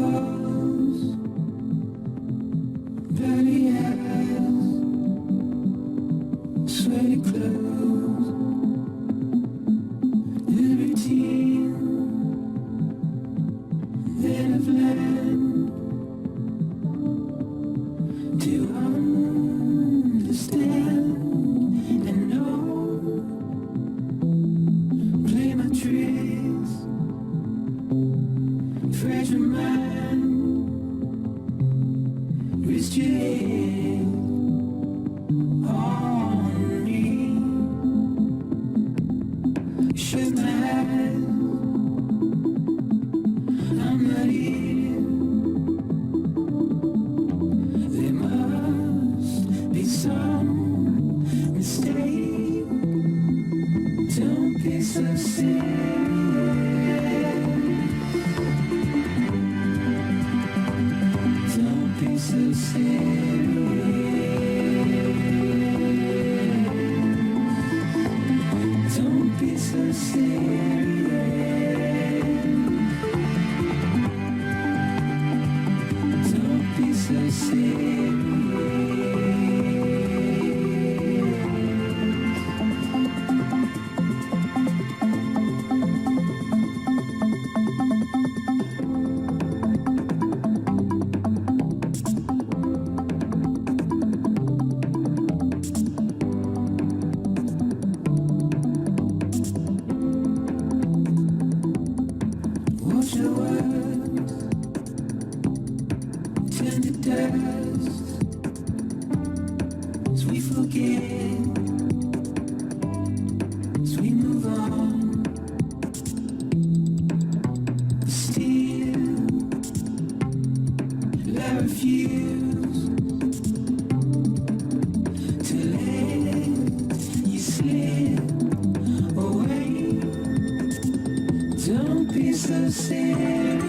clothes, dirty eyes, sweaty clothes, libertine, then I've learned to understand and know, play my tricks, fragile mind, wrist your head on me, shut my eyes, I'm not here, there must be some mistake, don't be so serious, don't be so serious, don't be so serious, don't be so serious. Watch your words turn to dust as we forget, as we move on. Still, I refuse to let you slip away. Don't be so serious,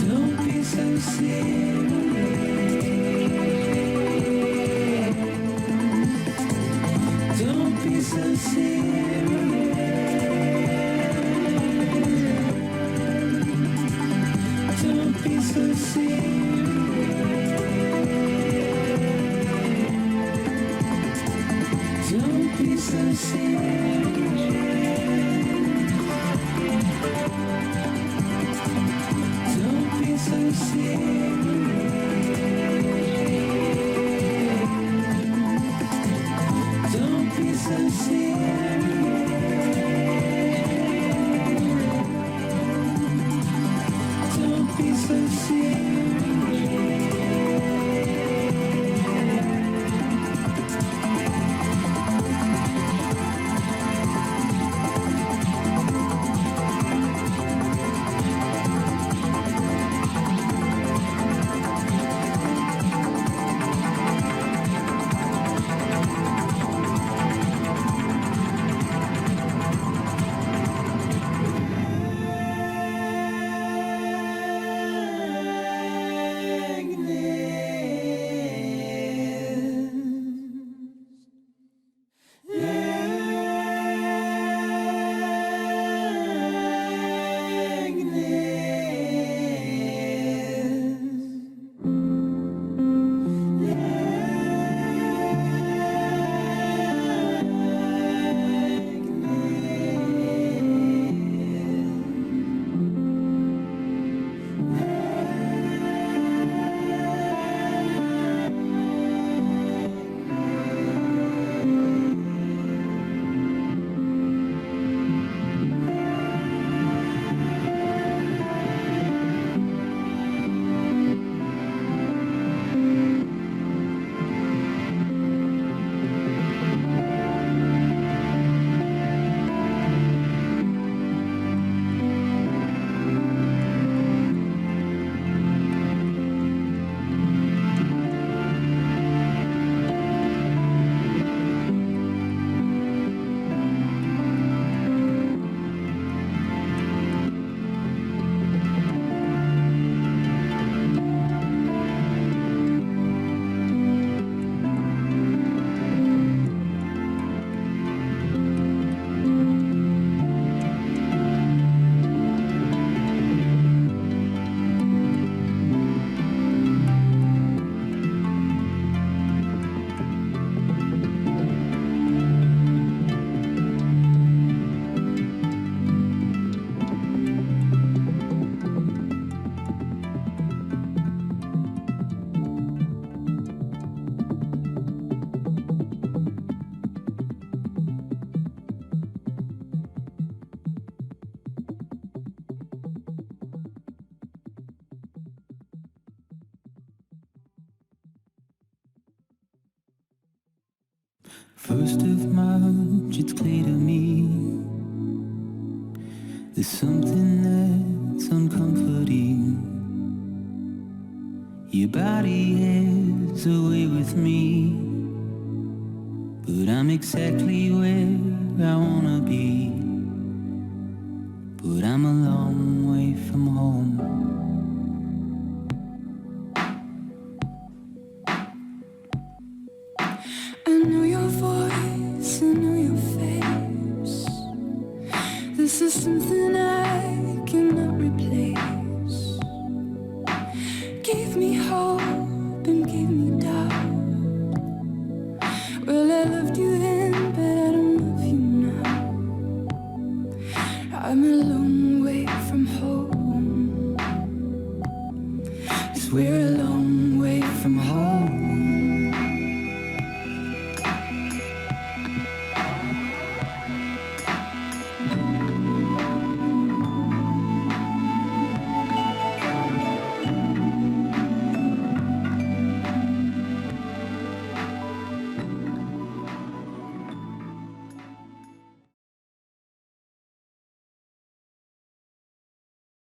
don't be so serious, don't be so serious, don't be so serious, don't be so serious, don't be so serious, don't be so serious, don't be so serious. First of March, it's clear to me there's something that's uncomforting. Your body has a way with me, but I'm exactly where I wanna be. But I'm a long way from home. I know your voice, I know your face. This is something